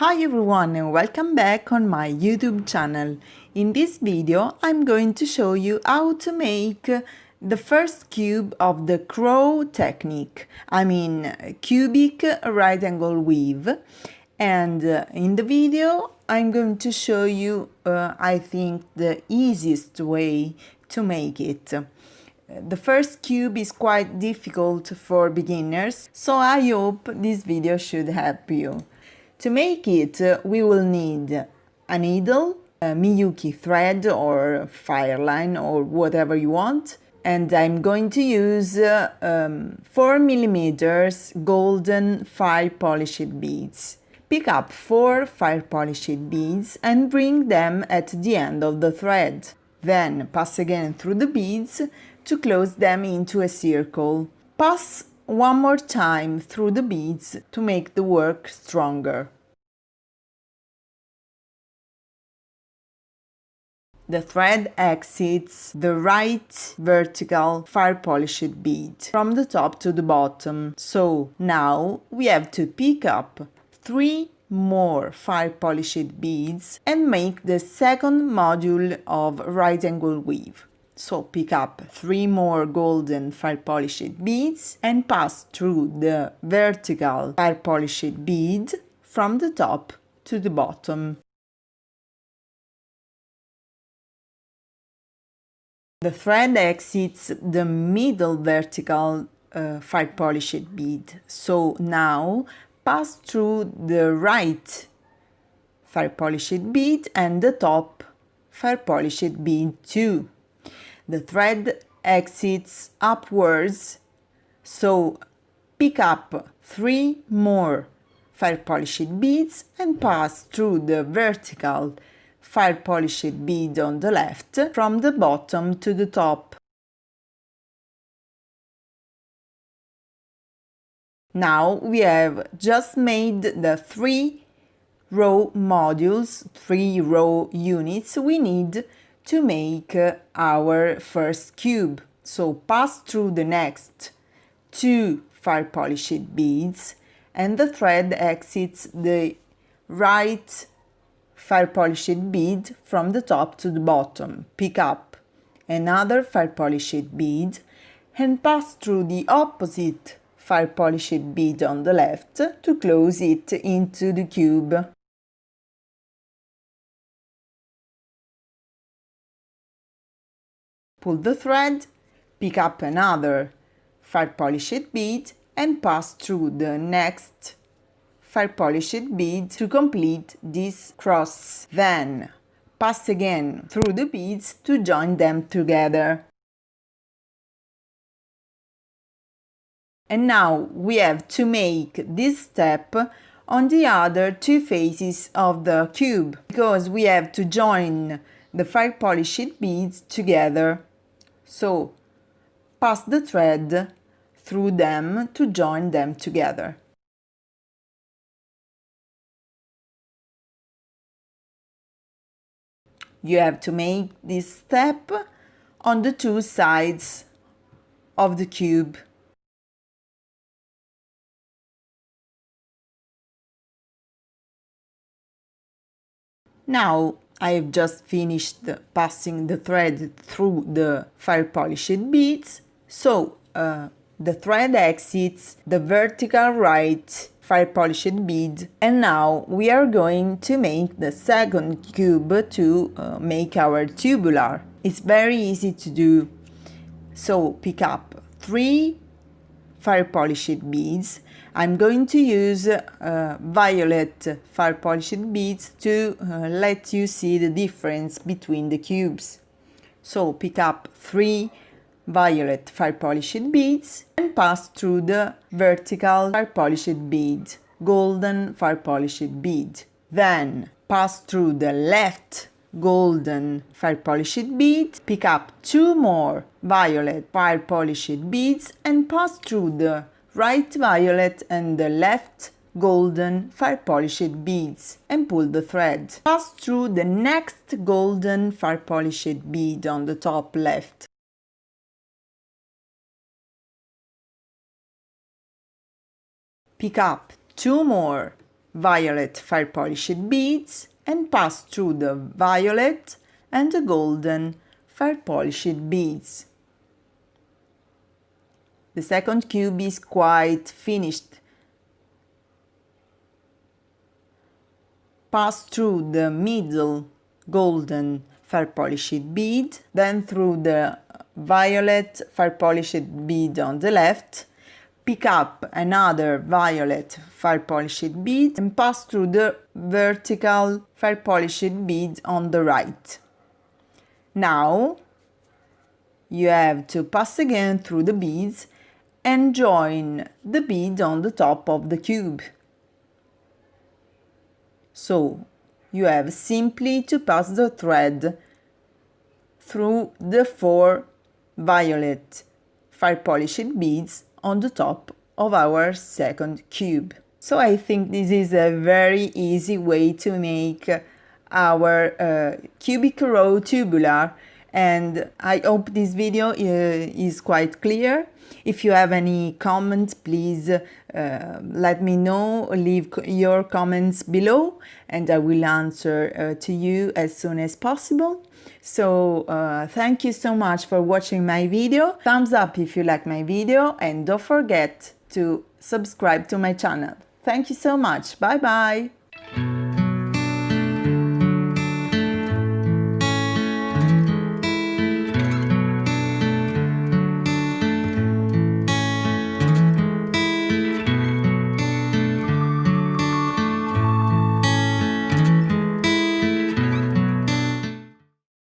Hi everyone and welcome back on my YouTube channel. In this video I'm going to show you how to make the first cube of the CRAW technique, cubic right angle weave. And in the video I'm going to show you I think the easiest way to make it. The first cube is quite difficult for beginners, so I hope this video should help you. To make it, we will need a needle, a Miyuki thread or fire line or whatever you want, and I'm going to use 4mm golden fire polished beads. Pick up 4 fire polished beads and bring them at the end of the thread. Then pass again through the beads to close them into a circle. Pass one more time through the beads to make the work stronger. The thread exits the right vertical fire polished bead from the top to the bottom. So now we have to pick up 3 more fire polished beads and make the second module of right angle weave. So pick up 3 more golden fire polished beads and pass through the vertical fire polished bead from the top to the bottom. The thread exits the middle vertical fire polished bead. So now pass through the right fire polished bead and the top fire polished bead too. The thread exits upwards, so pick up 3 more fire polished beads and pass through the vertical fire polished bead on the left from the bottom to the top. Now we have just made the 3 row modules, 3 row units we need to make our first cube. So pass through the next 2 fire polished beads and the thread exits the right fire polished bead from the top to the bottom. Pick up another fire polished bead and pass through the opposite fire polished bead on the left to close it into the cube. Pull the thread, pick up another fire polished bead and pass through the next fire polished bead to complete this cross. Then pass again through the beads to join them together. And now we have to make this step on the other 2 faces of the cube, because we have to join the fire polished beads together. So pass the thread through them to join them together. You have to make this step on the 2 sides of the cube. Now I have just finished passing the thread through the fire polished beads, so the thread exits the vertical right fire polished bead, and now we are going to make the second cube to make our tubular. It's very easy to do. So pick up 3 fire polished beads. I'm going to use violet fire polished beads to let you see the difference between the cubes. So pick up 3 violet fire polished beads and pass through the vertical fire polished bead, golden fire polished bead. Then pass through the left golden fire polished bead, pick up 2 more violet fire polished beads and pass through the right violet and the left golden fire polished beads and pull the thread. Pass through the next golden fire polished bead on the top left. Pick up 2 more violet fire polished beads and pass through the violet and the golden fire polished beads. The second cube is quite finished. Pass through the middle golden fire polished bead, then through the violet fire polished bead on the left, pick up another violet fire polished bead and pass through the vertical fire polished bead on the right. Now you have to pass again through the beads and join the bead on the top of the cube. So you have simply to pass the thread through the 4 violet fire polished beads on the top of our second cube. So I think this is a very easy way to make our cubic row tubular, and I hope this video is quite clear. If you have any comments, please let me know, leave your comments below and I will answer to you as soon as possible. So thank you so much for watching my video. Thumbs up if you like my video and don't forget to subscribe to my channel. Thank you so much. Bye bye.